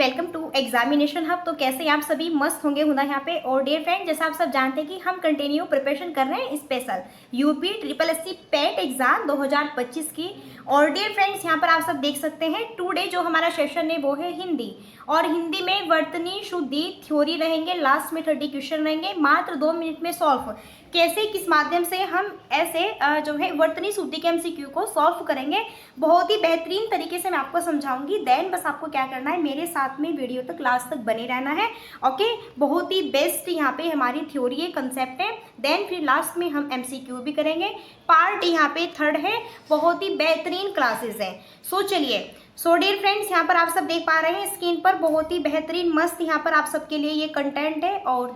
Welcome to examination hub. तो कैसे आप सभी मस्त होंगे हुना यहाँ पे। और डियर फ्रेंड, जैसा आप सब जानते हैं कि हम कंटिन्यू प्रिपरेशन कर रहे हैं स्पेशल यूपी ट्रिपल एससी पेट एग्जाम 2025 की। और डियर फ्रेंड्स, यहाँ पर आप सब देख सकते हैं टुडे जो हमारा सेशन है वो है हिंदी। और हिंदी में वर्तनी शुद्धि थ्योरी रहेंगे, लास्ट में 30 क्वेश्चन रहेंगे, मात्र 2 मिनट में सॉल्व। कैसे, किस माध्यम से हम ऐसे जो है वर्तनी शुद्धि के एमसीक्यू को सॉल्व करेंगे, बहुत ही बेहतरीन तरीके से मैं आपको समझाऊंगी। देन बस आपको क्या करना है, मेरे साथ में वीडियो तक लास्ट तक बने रहना है। ओके, बहुत ही बेस्ट यहाँ पे हमारी थ्योरी है, कंसेप्ट है। देन फिर लास्ट में हम एमसीक्यू भी करेंगे। पार्ट यहाँ पे 3rd है, बहुत ही बेहतरीन क्लासेस है। सो चलिए, डियर फ्रेंड्स, यहाँ पर आप सब देख पा रहे हैं स्क्रीन पर, बहुत ही बेहतरीन मस्त यहाँ पर आप सबके लिए ये कंटेंट है। और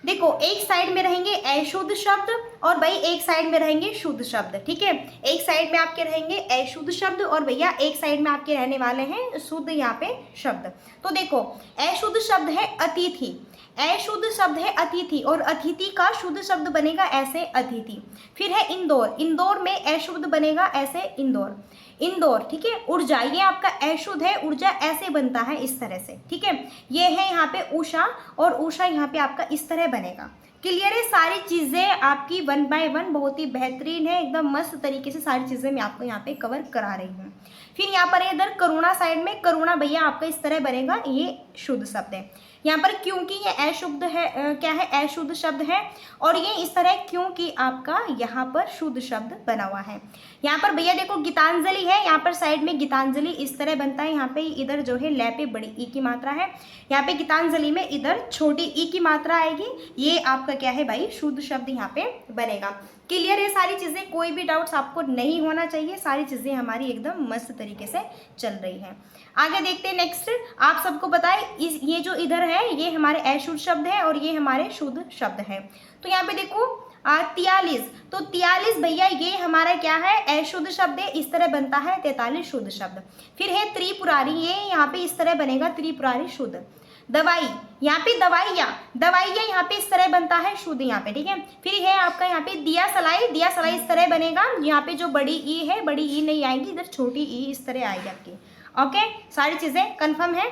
देखो एक साइड में रहेंगे अशुद्ध शब्द और भाई एक साइड में रहेंगे शुद्ध शब्द। ठीक है, एक साइड में आपके रहेंगे अशुद्ध शब्द और भैया एक साइड में आपके रहने वाले हैं शुद्ध यहाँ पे शब्द। तो देखो, अशुद्ध शब्द है अतिथि, अशुद्ध शब्द है अतिथि और अतिथि का शुद्ध शब्द बनेगा ऐसे अतिथि। फिर है इंदौर, इंदौर में अशुद्ध बनेगा ऐसे इंदौर, इंदौर। ठीक है, ऊर्जा ये आपका अशुद्ध है, ऊर्जा ऐसे बनता है इस तरह से। ठीक है, ये है यहाँ पे उषा और उषा यहाँ पे आपका इस तरह बनेगा। क्लियर है, सारी चीजें आपकी 1 बाय 1 बहुत ही बेहतरीन है, एकदम मस्त तरीके से सारी चीजें मैं आपको यहाँ पे कवर करा रही हूँ। फिर यहाँ पर इधर करुणा साइड में, करुणा भैया आपका इस तरह बनेगा, ये शुद्ध शब्द है यहाँ पर, क्योंकि ये अशुद्ध है, क्या है, अशुद्ध शब्द है और ये इस तरह क्योंकि आपका यहाँ पर शुद्ध शब्द बना हुआ है। यहाँ पर भैया देखो गीतांजलि है, यहाँ पर साइड में गीतांजलि इस तरह बनता है। यहाँ पे इधर जो है ले पे बड़ी ई की मात्रा है, यहाँ पे गीतांजलि में इधर छोटी ई की मात्रा आएगी। ये आपका क्या है भाई, शुद्ध शब्द यहाँ पे बनेगा। क्लियर है सारी चीजें, कोई भी डाउट्स आपको नहीं होना चाहिए, सारी चीजें हमारी एकदम मस्त तरीके से चल रही है। आगे देखते हैं नेक्स्ट। आप सबको बताएं ये जो इधर है ये हमारे अशुद्ध शब्द है और ये हमारे शुद्ध शब्द है। तो यहाँ पे देखो 43, तो 43 भैया ये हमारा क्या है, अशुद्ध शब्द है, इस तरह बनता है 43 शुद्ध शब्द। फिर है त्रिपुरारी, ये यहाँ पे इस तरह बनेगा त्रिपुरारी शुद्ध। दवाई, यहाँ पे दवाइयाँ, दवाइयाँ यहाँ पे इस तरह बनता है शुद्ध यहाँ पे। ठीक है, फिर है आपका यहाँ पे दिया सलाई, दिया सलाई इस तरह बनेगा। यहाँ पे जो बड़ी ई है, बड़ी ई नहीं आएगी, इधर छोटी ई इस तरह आएगी आपकी। ओके, सारी चीजें कंफर्म है।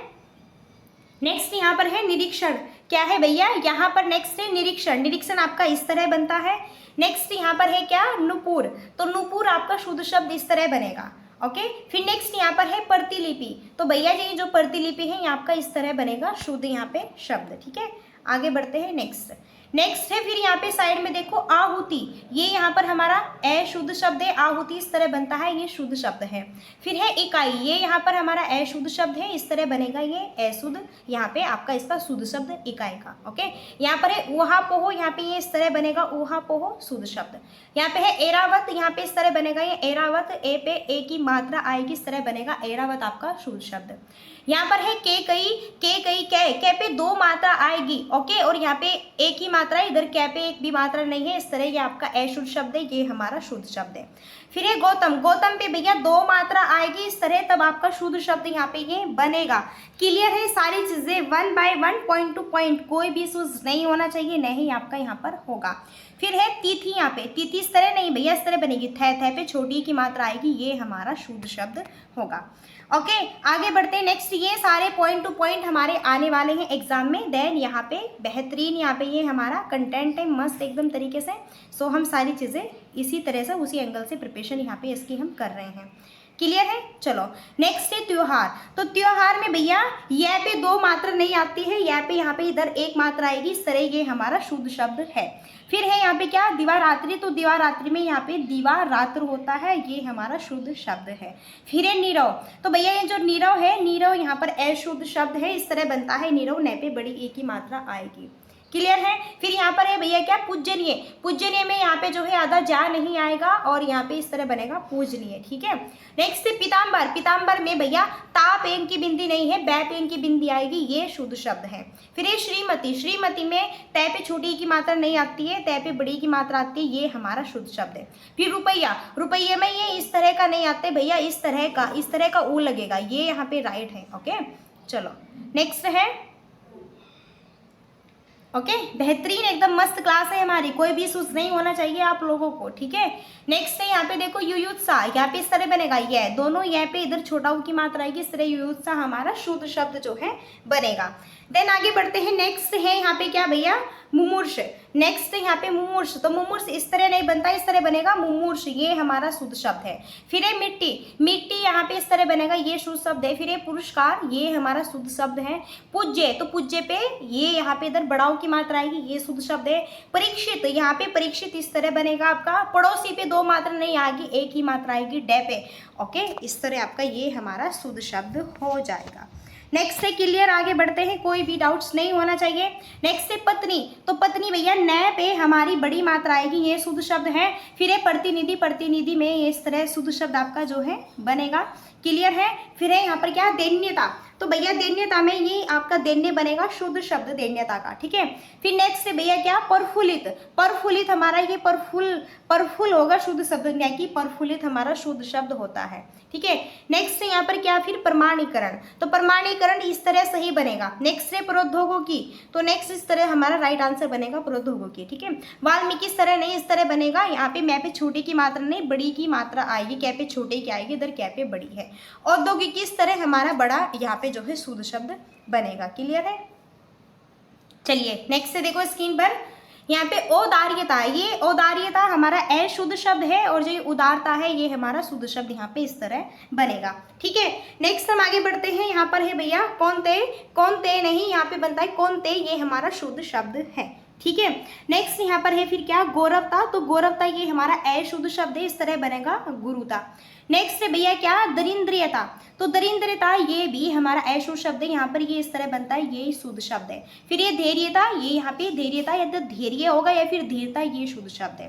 नेक्स्ट यहाँ पर है निरीक्षण, क्या है भैया, यहाँ पर नेक्स्ट है निरीक्षण, निरीक्षण आपका इस तरह बनता है। नेक्स्ट यहाँ पर है क्या, नुपुर, तो नुपुर आपका शुद्ध शब्द इस तरह बनेगा। ओके, फिर नेक्स्ट यहाँ पर है प्रतिलिपि, तो भैया ये जो प्रतिलिपि है ये आपका इस तरह बनेगा शुद्ध यहाँ पे शब्द। ठीक है, आगे बढ़ते हैं नेक्स्ट है फिर यहाँ पे साइड में देखो आहुति, ये यहाँ पर हमारा अशुद्ध शब्द है, आहुति इस तरह बनता है, ये शुद्ध शब्द है। फिर है इकाई, ये यहाँ पर हमारा अशुद्ध शब्द है, इस तरह बनेगा ये अशुद्ध, यहाँ पे आपका इसका शुद्ध शब्द इकाई का। ओके, यहाँ पर है ऊहापोह, यहाँ पे ये इस तरह बनेगा ऊहापोह शुद्ध शब्द। यहाँ पे है एरावत, यहाँ पे इस तरह बनेगा ये एरावत, ए पे ए की मात्रा आएगी, इस तरह बनेगा एरावत आपका शुद्ध शब्द। यहाँ पर है के कई, कै पे 2 मात्रा आएगी। ओके, और यहाँ पे एक ही मात्रा है, इधर कै पे एक भी मात्रा नहीं है, इस तरह ये आपका अशुद्ध शब्द है, ये हमारा शुद्ध शब्द है। फिर है गौतम, गौतम पे भैया 2 मात्रा आएगी इस तरह, तब आपका शुद्ध शब्द यहाँ पे ये बनेगा। क्लियर है, सारी चीजें 1 बाय 1 पॉइंट टू पॉइंट, कोई भी इशूज नहीं होना चाहिए, नहीं आपका यहाँ पर होगा। फिर है तिथि, यहाँ पे तिथि इस तरह नहीं भैया, इस तरह बनेगी, थे पे छोटी की मात्रा आएगी, ये हमारा शुद्ध शब्द होगा। ओके, आगे बढ़ते हैं नेक्स्ट। ये सारे पॉइंट टू पॉइंट हमारे आने वाले हैं एग्जाम में। देन यहाँ पे बेहतरीन, यहाँ पे ये हमारा कंटेंट है मस्त एकदम तरीके से। सो हम सारी चीज़ें इसी तरह से उसी एंगल से प्रिपरेशन यहाँ पे इसकी हम कर रहे हैं। क्लियर है, चलो नेक्स्ट है त्योहार, तो त्योहार में भैया यह पे 2 मात्रा नहीं आती है, यह पे यहाँ पे इधर 1 मात्रा आएगी, इस तरह ये हमारा शुद्ध शब्द है। फिर है यहाँ पे क्या, दिवारात्रि, तो दिवारात्रि में यहाँ पे दिवारात्र होता है, ये हमारा शुद्ध शब्द है। फिर है नीरव, तो भैया ये जो नीरव है, नीरव यहाँ पर अशुद्ध शब्द है, इस तरह बनता है नीरव, न पे बड़ी एक ही मात्रा आएगी। क्लियर है, फिर यहाँ पर है भैया क्या, पूजनीय, पूजनीय में यहाँ पे जो है आधा जा नहीं आएगा और यहाँ पे इस तरह बनेगा पूजनीय। ठीक है, नेक्स्ट है पीताम्बर, पीताम्बर में भैया ता पेन की बिंदी नहीं है, बै पेन की बिंदी आएगी, ये शुद्ध शब्द है। फिर ये श्रीमती, श्रीमती में तय पे छोटी की मात्रा नहीं आती है, तय पे बड़ी की मात्रा आती है, ये हमारा शुद्ध शब्द है। फिर रुपया, रुपये में ये इस तरह का नहीं आते भैया, इस तरह का ऊ लगेगा, ये यहाँ पे राइट है। ओके, चलो नेक्स्ट है ओके, बेहतरीन एकदम मस्त क्लास है हमारी, कोई भी इशूज नहीं होना चाहिए आप लोगों को, ठीक है। नेक्स्ट है यहाँ पे देखो युयुत्सा, यहाँ पे इस तरह बनेगा, ये दोनों यहाँ पे इधर छोटा ऊ की मात्रा आएगी, इस तरह युयुत्सा हमारा शुद्ध शब्द जो है बनेगा। देन आगे बढ़ते हैं, नेक्स्ट है यहाँ पे क्या भैया, मुमूर्ष। नेक्स्ट है यहाँ पे मुमूर्ष, तो मुमूर्ष इस तरह नहीं बनता, इस तरह बनेगा मुमूर्ष, ये हमारा शुद्ध शब्द है। फिर है मिट्टी, मिट्टी यहाँ पे इस तरह बनेगा, ये शुद्ध शब्द है। फिर है पुरस्कार, ये हमारा शुद्ध शब्द है। पूज्य, तो पूज्य पे ये यहाँ पे इधर बड़ाऊ की मात्रा आएगी, ये शुद्ध शब्द है। परीक्षित, यहाँ पे परीक्षित इस तरह बनेगा आपका। पड़ोसी पे दो मात्रा नहीं आएगी, एक ही मात्रा आएगी डे पे, ओके। इस तरह आपका ये हमारा शुद्ध शब्द हो जाएगा। नेक्स्ट है क्लियर, आगे बढ़ते हैं, कोई भी डाउट्स नहीं होना चाहिए। नेक्स्ट है पत्नी, तो पत्नी भैया न पे हमारी बड़ी मात्रा आएगी, ये शुद्ध शब्द है। फिर है प्रतिनिधि, प्रतिनिधि में ये इस तरह शुद्ध शब्द आपका जो है बनेगा, क्लियर है। फिर है यहाँ पर क्या, दैन्यता, तो भैया दैन्यता में ये आपका दैन्य बनेगा, शुद्ध शब्द दैन्यता का, ठीक है। फिर नेक्स्ट है भैया क्या, प्रफुल्लित, प्रफुल्लित हमारा ये प्रफुल होगा शुद्ध शब्द, यानी कि प्रफुल्लित हमारा शुद्ध शब्द होता है, ठीक है। नेक्स्ट है यहाँ पर क्या, फिर प्रमाणीकरण, तो प्रमाणीकरण इस तरह सही बनेगा। नेक्स्ट है प्रौद्योगिकी, तो नेक्स्ट इस तरह हमारा राइट आंसर बनेगा प्रौद्योगिकी, ठीक है। वाल्मीकि इस तरह नहीं, इस तरह बनेगा, यहाँ पे मैं पे छोटी की मात्रा नहीं बड़ी की मात्रा आएगी, क्या पे छोटे की आएगी, इधर क्या पे बड़ी है। औद्योगिकी इस तरह हमारा बड़ा यहाँ पे जो है शुद्ध शब्द बनेगा, क्लियर है। चलिए नेक्स्ट से देखो स्क्रीन पर, यहाँ पे औदार्यता, ये औदार्यता हमारा अशुद्ध शब्द है, और जो उदारता है ये हमारा शुद्ध शब्द यहाँ पे इस तरह बनेगा, ठीक है। नेक्स्ट हम आगे बढ़ते हैं, यहाँ पर है भैया कौनते, कौनते नहीं यहाँ पे बनता है कौनते, ये हमारा शुद्ध शब्द है, ठीक है। नेक्स्ट यहाँ पर है फिर क्या, गौरवता, तो गौरवता ये हमारा अशुद्ध शब्द है, इस तरह बनेगा गुरुता। नेक्स्ट है भैया क्या, दरिद्रता, तो दरिद्रता ये भी हमारा अशुद्ध शब्द है, यहाँ पर ये इस तरह बनता है, ये शुद्ध शब्द है। फिर ये धैर्यता, ये यहाँ पे धैर्यता या तो धैर्य होगा या फिर धीरता, ये शुद्ध शब्द है।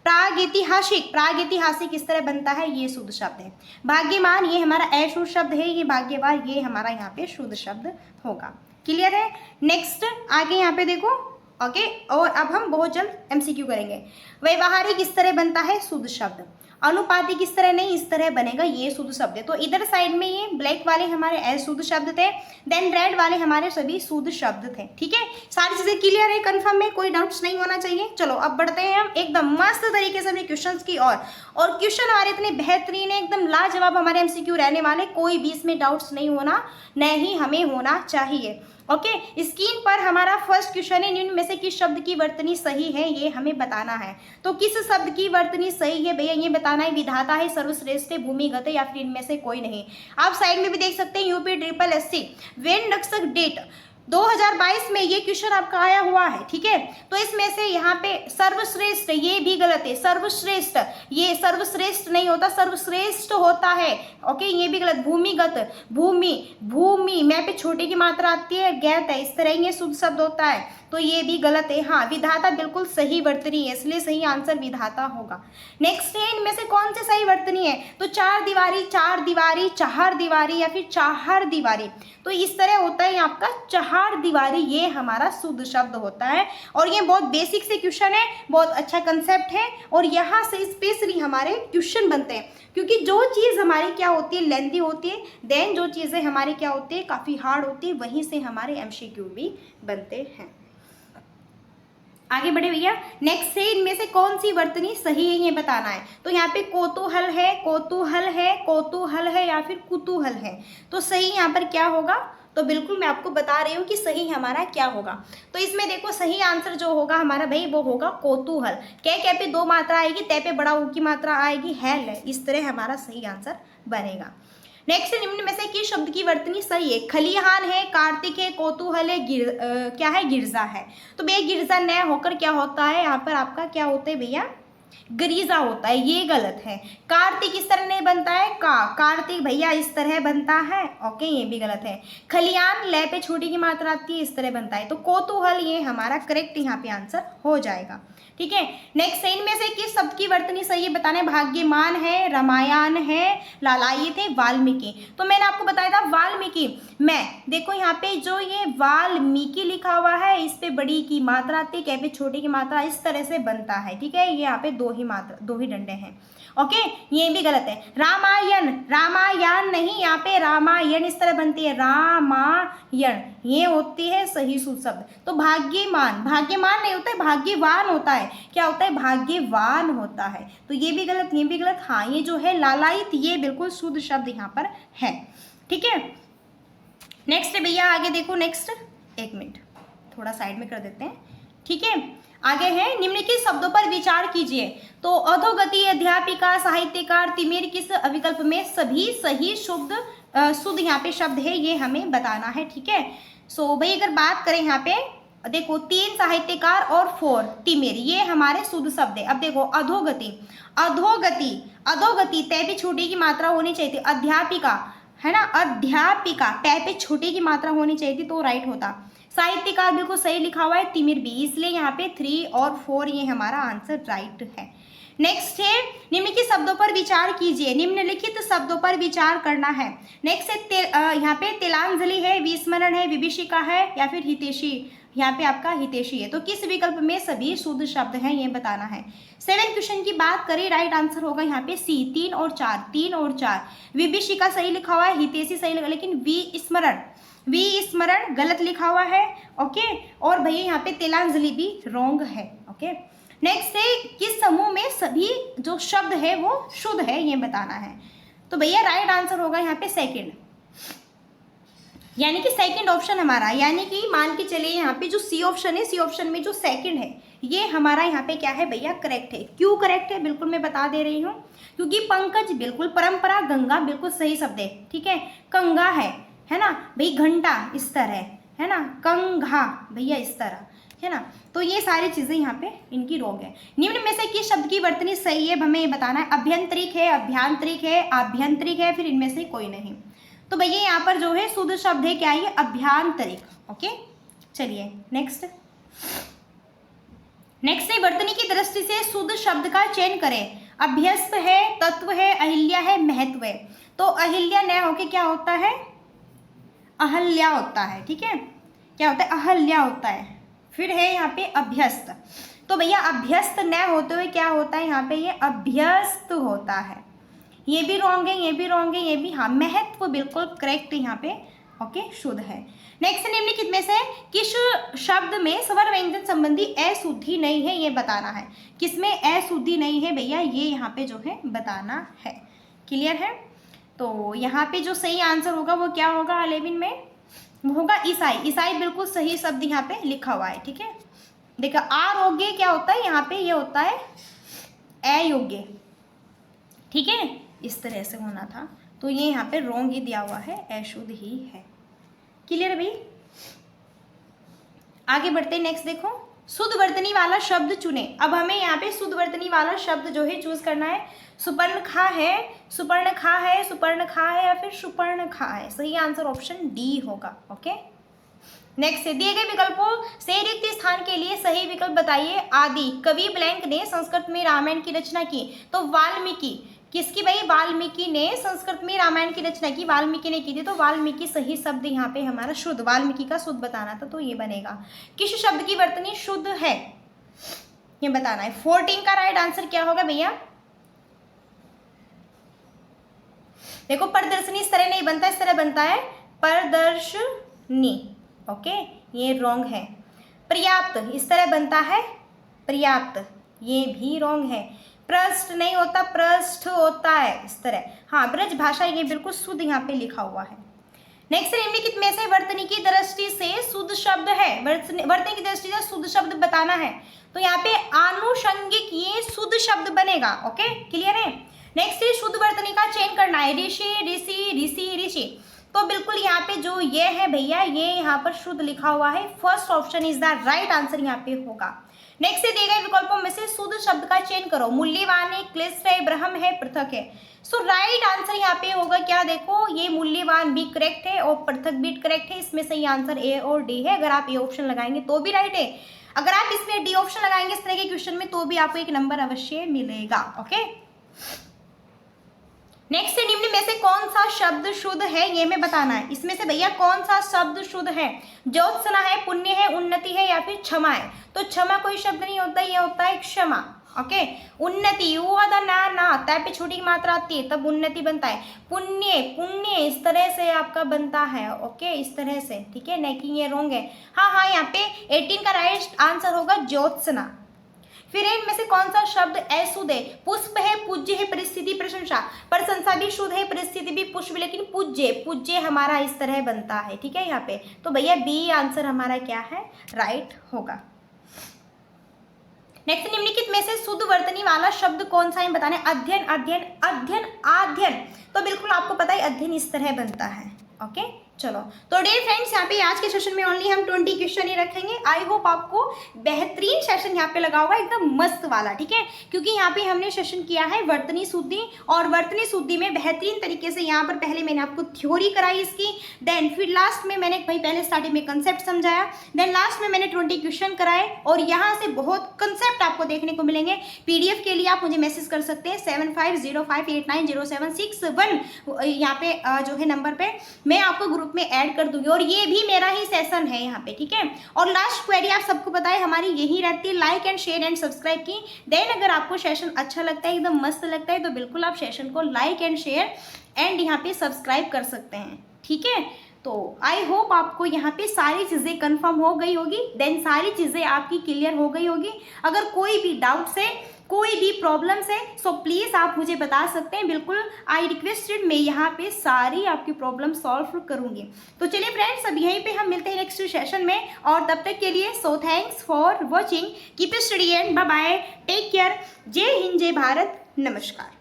प्रागैतिहासिक, प्रागैतिहासिक इस तरह बनता है, ये शुद्ध शब्द है। भाग्यमान ये हमारा अशुद्ध शब्द है, ये भाग्यवान ये हमारा यहाँ पे शुद्ध शब्द होगा, क्लियर है। नेक्स्ट आगे यहाँ पे देखो, ओके। और अब हम बहुत जल्द एमसीक्यू करेंगे। व्यवहारिक इस तरह बनता है शुद्ध शब्द। अनुपातिक इस तरह नहीं, इस तरह बनेगा, ये शुद्ध शब्द है। तो इधर साइड में ये ब्लैक वाले हमारे अशुद्ध शब्द थे, देन रेड वाले हमारे सभी शुद्ध शब्द थे, ठीक है। सारी चीजें क्लियर है, कंफर्म में कोई डाउट्स नहीं होना चाहिए। चलो अब बढ़ते हैं हम एकदम मस्त तरीके से अपने क्वेश्चंस की और क्वेश्चन हमारे इतने बेहतरीन है, एकदम लाजवाब हमारे एमसीक्यू रहने वाले, कोई भी इसमें डाउट्स नहीं होना, नहीं हमें होना चाहिए, ओके। स्क्रीन पर हमारा फर्स्ट क्वेश्चन है, निम्न में से किस शब्द की वर्तनी सही है, ये हमें बताना है। तो किस शब्द की वर्तनी सही है भैया, ये बताना है। विधाता है, सर्वश्रेष्ठ है, भूमिगत है, या फिर इनमें से कोई नहीं। आप साइड में भी देख सकते हैं, UPSSC वेन नक्सक डेट 2022 में ये क्वेश्चन आपका आया हुआ है, ठीक है। तो इसमें से यहाँ पे सर्वश्रेष्ठ ये भी गलत है, सर्वश्रेष्ठ ये सर्वश्रेष्ठ नहीं होता, सर्वश्रेष्ठ होता है, ओके, ये भी गलत। भूमिगत, भूमि, भूमि मैं पे छोटे की मात्रा आती है, गैत है, इस तरह ये शुद्ध शब्द होता है, तो ये भी गलत है। हाँ, विधाता बिल्कुल सही वर्तनी है, इसलिए सही आंसर विधाता होगा। नेक्स्ट है, इनमें से कौन से सही वर्तनी है, तो चार दीवारी, चार दीवारी, चार दीवारी या फिर चार दीवारी, तो इस तरह होता है आपका चार दीवारी, ये हमारा शुद्ध शब्द होता है। और ये बहुत बेसिक से क्वेश्चन है, बहुत अच्छा कंसेप्ट है, और यहाँ से स्पेशली हमारे क्वेश्चन बनते हैं, क्योंकि जो चीज़ हमारी क्या होती है, लेंथी होती है, देन जो चीज़ें हमारी क्या होती है, काफ़ी हार्ड होती है, वहीं से हमारे एमसीक्यू भी बनते हैं। आगे बढ़े भैया, नेक्स्ट है, इनमें से कौन सी वर्तनी सही है ये बताना है। तो यहाँ पे कौतूहल है, कौतूहल है, कौतूहल है, या फिर कुतूहल है, तो सही यहाँ पर क्या होगा, तो बिल्कुल मैं आपको बता रही हूँ कि सही हमारा क्या होगा। तो इसमें देखो सही आंसर जो होगा हमारा भाई वो होगा कौतूहल। क्या पे दो मात्रा आएगी, तय पे बड़ा ऊ की मात्रा आएगी, है, इस तरह हमारा सही आंसर बनेगा। नेक्स्ट, निम्न में से किस शब्द की वर्तनी सही है, खलिहान है, कार्तिक है, कौतूहल है, क्या है, गिरजा है। तो भैया गिरजा न होकर क्या होता है, यहाँ पर आपका क्या होता है भैया, गरीजा होता है, ये गलत है। कार्तिक इस तरह नहीं बनता है, कार्तिक भैया इस तरह बनता है, ओके, ये भी गलत है। खलियान ले पे छोटी की मात्रा आती है, इस तरह बनता है, तो कौतूहल ये हमारा करेक्ट यहाँ पे आंसर हो जाएगा, ठीक है। नेक्स्ट, इनमें से किस शब्द की वर्तनी सही है बताना है, भाग्यमान है, रामायण है, लालायित है, वाल्मीकि। तो मैंने आपको बताया था वाल्मीकि, मैं देखो यहाँ पे जो ये वाल्मीकि लिखा हुआ है, इस पे बड़ी की मात्रा आती है, क्या पे छोटी की मात्रा, इस तरह से बनता है, ठीक है। ये यहाँ पे दो ही डंडे हैं। ओके, ये भी गलत है। रामायण, रामायण नहीं, यहाँ पे रामायण इस तरह बनती है, रामायण, ये होती है सही शुद्ध शब्द। तो भाग्यमान, भाग्यमान नहीं होता है, भाग्यवान होता है। क्या होता है? भाग्यवान होता है। तो ये भी गलत, ये भी गलत। हाँ, ये जो है लालायित, ये बिल्कुल शुद्ध शब्द यहाँ पर है। ठीक है, नेक्स्ट भैया आगे देखो। नेक्स्ट, एक मिनट थोड़ा साइड में कर देते हैं। ठीक है, आगे है, निम्नलिखित शब्दों पर विचार कीजिए। तो अधोगति, अध्यापिका, साहित्यकार, तिमिर किस विकल्प में सभी सही शुद्ध यहाँ पे शब्द है, ये हमें बताना है। ठीक है, सो भाई अगर बात करें यहाँ पे देखो, 3 साहित्यकार और 4 तिमिर, ये हमारे शुद्ध शब्द है। अब देखो अधोगति, अधोगति, अधोगति तय पे छोटी की मात्रा होनी चाहिए थी। अध्यापिका है ना, अध्यापिका तय पे छोटी की मात्रा होनी चाहिए थी, तो राइट होता। साहित्यकार बिल्कुल सही लिखा हुआ है, तिमिर भी, इसलिए यहाँ पे 3 और 4 ये हमारा आंसर राइट है। नेक्स्ट है, निम्नलिखित शब्दों पर विचार कीजिए। निम्नलिखित शब्दों पर विचार करना है। नेक्स्ट है यहाँ पे तिलांजलि है, विस्मरण है, विभीषिका है या फिर हितैषी, यहाँ पे आपका हितैषी है। तो किस विकल्प में सभी शुद्ध शब्द हैं, ये बताना है। 7 क्वेश्चन की बात करें, राइट आंसर होगा यहाँ पे सी, 3 और 4, 3 और 4। विभीषिका सही लिखा हुआ है, हितैषी सही लिखा, लेकिन विस्मरण गलत लिखा हुआ है। ओके, और भैया यहाँ पे तिलांजलि भी रॉन्ग है। ओके, नेक्स्ट है, किस समूह में सभी जो शब्द है वो शुद्ध है, ये बताना है। तो भैया राइट आंसर होगा यहाँ पे सेकंड, यानी कि सेकंड ऑप्शन हमारा, यानी कि मान के चलिए यहाँ पे जो सी ऑप्शन है, सी ऑप्शन में जो सेकंड है ये हमारा यहाँ पे क्या है भैया, करेक्ट है। क्यों करेक्ट है बिल्कुल मैं बता दे रही हूँ, क्योंकि पंकज बिल्कुल परंपरा, गंगा बिल्कुल सही शब्द है। ठीक है, कंगा है ना भाई, घंटा इस तरह है ना, कंघा भैया इस तरह है ना। तो ये सारी चीजें यहाँ पे इनकी रोग है। निम्न में से किस शब्द की वर्तनी सही है हमें ये बताना है। अभ्यंतरिक है, अभ्यांतरिक है, आभ्यंतरिक है, फिर इनमें से कोई नहीं। तो भैया यहाँ पर जो है शुद्ध शब्द है क्या, ये अभ्यांतरिक। ओके, चलिए नेक्स्ट है, वर्तनी की दृष्टि से शुद्ध शब्द का चयन करें। अभ्यस्त है, तत्व है, अहिल्या है, महत्व है। तो अहिल्या न होके क्या होता है, अहल्या होता है। ठीक है, क्या होता है, अहल्या होता है। फिर है यहाँ पे अभ्यस्त, तो भैया अभ्यस्त न होते हुए क्या होता है यहाँ पे, ये अभ्यस्त होता है। ये भी रॉन्ग है, ये भी रॉन्ग है, ये भी हाँ, महत्व बिल्कुल करेक्ट यहाँ पे। ओके, शुद्ध है। नेक्स्ट, निम्नलिखित में से किस शब्द में स्वर व्यंजन संबंधी अशुद्धि नहीं है, ये बताना है। किसमें अशुद्धि नहीं है भैया, ये यहाँ पे जो है बताना है। क्लियर है, तो यहाँ पे जो सही आंसर होगा वो क्या होगा, 11 में वो होगा ईसाई। ईसाई बिल्कुल सही शब्द यहाँ पे लिखा हुआ है। ठीक है, देखो आरोग्य क्या होता है यहाँ पे, ये होता है अयोग्य। ठीक है, इस तरह से होना था, तो ये यहाँ पे रॉन्ग ही दिया हुआ है, अशुद्ध ही है। क्लियर है भाई, आगे बढ़ते हैं। नेक्स्ट देखो, शुद्ध वर्तनी वाला शब्द चुने। अब हमें यहाँ पे शुद्ध वर्तनी वाला शब्द जो है चूज करना है। सुपर्णखा है, सुपर्णखा है, सुपर्णखा है या फिर सुपर्णखा है। सही आंसर ऑप्शन डी होगा। ओके, नेक्स्ट है, दिए गए विकल्पों से रिक्त स्थान के लिए सही विकल्प बताइए। आदि, कवि ब्लैंक ने संस्कृत में रामायण की रचना की। तो वाल्मीकि, किसकी भाई, वाल्मीकि ने संस्कृत में रामायण की रचना की, वाल्मीकि ने की थी। तो वाल्मीकि सही शब्द यहाँ पे हमारा शुद्ध, वाल्मीकि का शुद्ध बताना था, तो ये बनेगा। किस शब्द की वर्तनी शुद्ध है ये बताना है। 14 का राइट आंसर क्या होगा भैया, देखो प्रदर्शनी इस तरह नहीं बनता, इस तरह बनता है प्रदर्शनी। ओके, ये रॉन्ग है। पर्याप्त इस तरह बनता है पर्याप्त, ये भी रॉन्ग है। पृष्ठ नहीं होता, पृष्ठ होता है इस तरह। हाँ, ब्रज भाषा, ये बिल्कुल शुद्ध यहाँ पे लिखा हुआ है। नेक्स्ट, निम्नलिखित में से वर्तनी की दृष्टि से शुद्ध शब्द है, वर्तनी की दृष्टि से शुद्ध शब्द बताना है। तो यहाँ पे आनुषंगिक ये शुद्ध शब्द बनेगा। ओके, क्लियर है। नेक्स्ट, शुद्ध वर्तनी का चयन करना है। ऋषि, ऋषि, ऋषि, ऋषि। तो बिल्कुल यहाँ पे जो ये है भैया, ये यहाँ पर शुद्ध लिखा हुआ है। First option is the right answer यहाँ पे होगा। नेक्स्ट, दिए गए विकल्पों में से शुद्ध शब्द का चयन करो। मूल्यवान है, क्लिष्ट है, ब्रह्म है, पृथक है। सो राइट आंसर यहाँ पे होगा क्या, देखो ये मूल्यवान भी करेक्ट है और पृथक भी करेक्ट है। इसमें सही आंसर ए और डी है। अगर आप ए ऑप्शन लगाएंगे तो भी राइट है, अगर आप इसमें डी ऑप्शन लगाएंगे इस तरह के क्वेश्चन में तो भी आपको एक नंबर अवश्य मिलेगा। ओके, नेक्स्ट, निम्न में से कौन सा शब्द शुद्ध है ये हमें बताना है। इसमें से भैया कौन सा शब्द शुद्ध है। ज्योत्सना है, पुण्य है, उन्नति है या फिर क्षमा है। तो क्षमा कोई शब्द नहीं होता, ये होता है क्षमा। ओके। उन्नति, यू आधा ना तय पे छोटी मात्रा आती है तब उन्नति बनता है। पुण्य, पुण्य इस तरह से आपका बनता है, ओके, इस तरह से, ठीक है, नहीं कि ये रॉन्ग है। हाँ, यहाँ पे 18 का राइट आंसर होगा ज्योत्सना। फिर इनमें से कौन सा शब्द अशुद्ध है? पुष्प है, पूज्य है, परिस्थिति, प्रशंसा। प्रशंसा भी शुद्ध है, परिस्थिति भी पुष्प, लेकिन पूज्य, पूज्य हमारा इस तरह बनता है, ठीक है, यहाँ पे। तो भैया बी आंसर हमारा क्या है? राइट होगा। नेक्स्ट, निम्नलिखित में से शुद्ध वर्तनी वाला शब्द कौन सा है बताना है। अध्ययन, अध्ययन, अध्ययन, अध्ययन। तो बिल्कुल आपको पता है अध्ययन इस तरह बनता है, ओके। चलो, तो डियर फ्रेंड्स, यहाँ पे आज के सेशन में ओनली हम 20 क्वेश्चन ही रखेंगे। आई होप आपको बेहतरीन सेशन यहाँ पे लगा होगा, एकदम मस्त वाला, ठीक है, क्योंकि यहाँ पे हमने सेशन किया है वर्तनी शुद्धि, और वर्तनी शुद्धि में बेहतरीन तरीके से यहाँ पर पहले मैंने आपको थ्योरी कराई इसकी, देन फिर लास्ट में मैंने भाई पहले स्टार्टिंग में कंसेप्ट समझाया, देन लास्ट में मैंने 20 क्वेश्चन कराए, और यहाँ से बहुत कंसेप्ट आपको देखने को मिलेंगे। PDF के लिए आप मुझे मैसेज कर सकते हैं 7505890761 यहाँ पे जो है नंबर पे, मैं आपको ग्रुप में ऐड कर दूंगी, और ये भी मेरा ही सेशन है यहाँ पे, ठीक है। और लास्ट क्वेरी आप सबको पता है हमारी यही रहती है, like and share and subscribe की। देन अगर आपको सेशन अच्छा लगता है, एकदम मस्त लगता है, तो बिल्कुल आप सेशन को लाइक एंड शेयर एंड यहाँ पे सब्सक्राइब कर सकते हैं, ठीक है। तो आई होप आपको यहाँ पे सारी चीज़ें कंफर्म हो गई होगी, देन सारी चीज़ें आपकी क्लियर हो गई होगी। अगर कोई भी डाउट्स है, कोई भी प्रॉब्लम्स है, सो प्लीज़ आप मुझे बता सकते हैं, बिल्कुल आई रिक्वेस्टेड, मैं यहाँ पे सारी आपकी प्रॉब्लम सॉल्व करूँगी। तो चलिए फ्रेंड्स, अब यहीं पे हम मिलते हैं नेक्स्ट सेशन में, और तब तक के लिए so thanks for watching, keep study and bye bye, take care, जय हिंद, जय भारत, नमस्कार।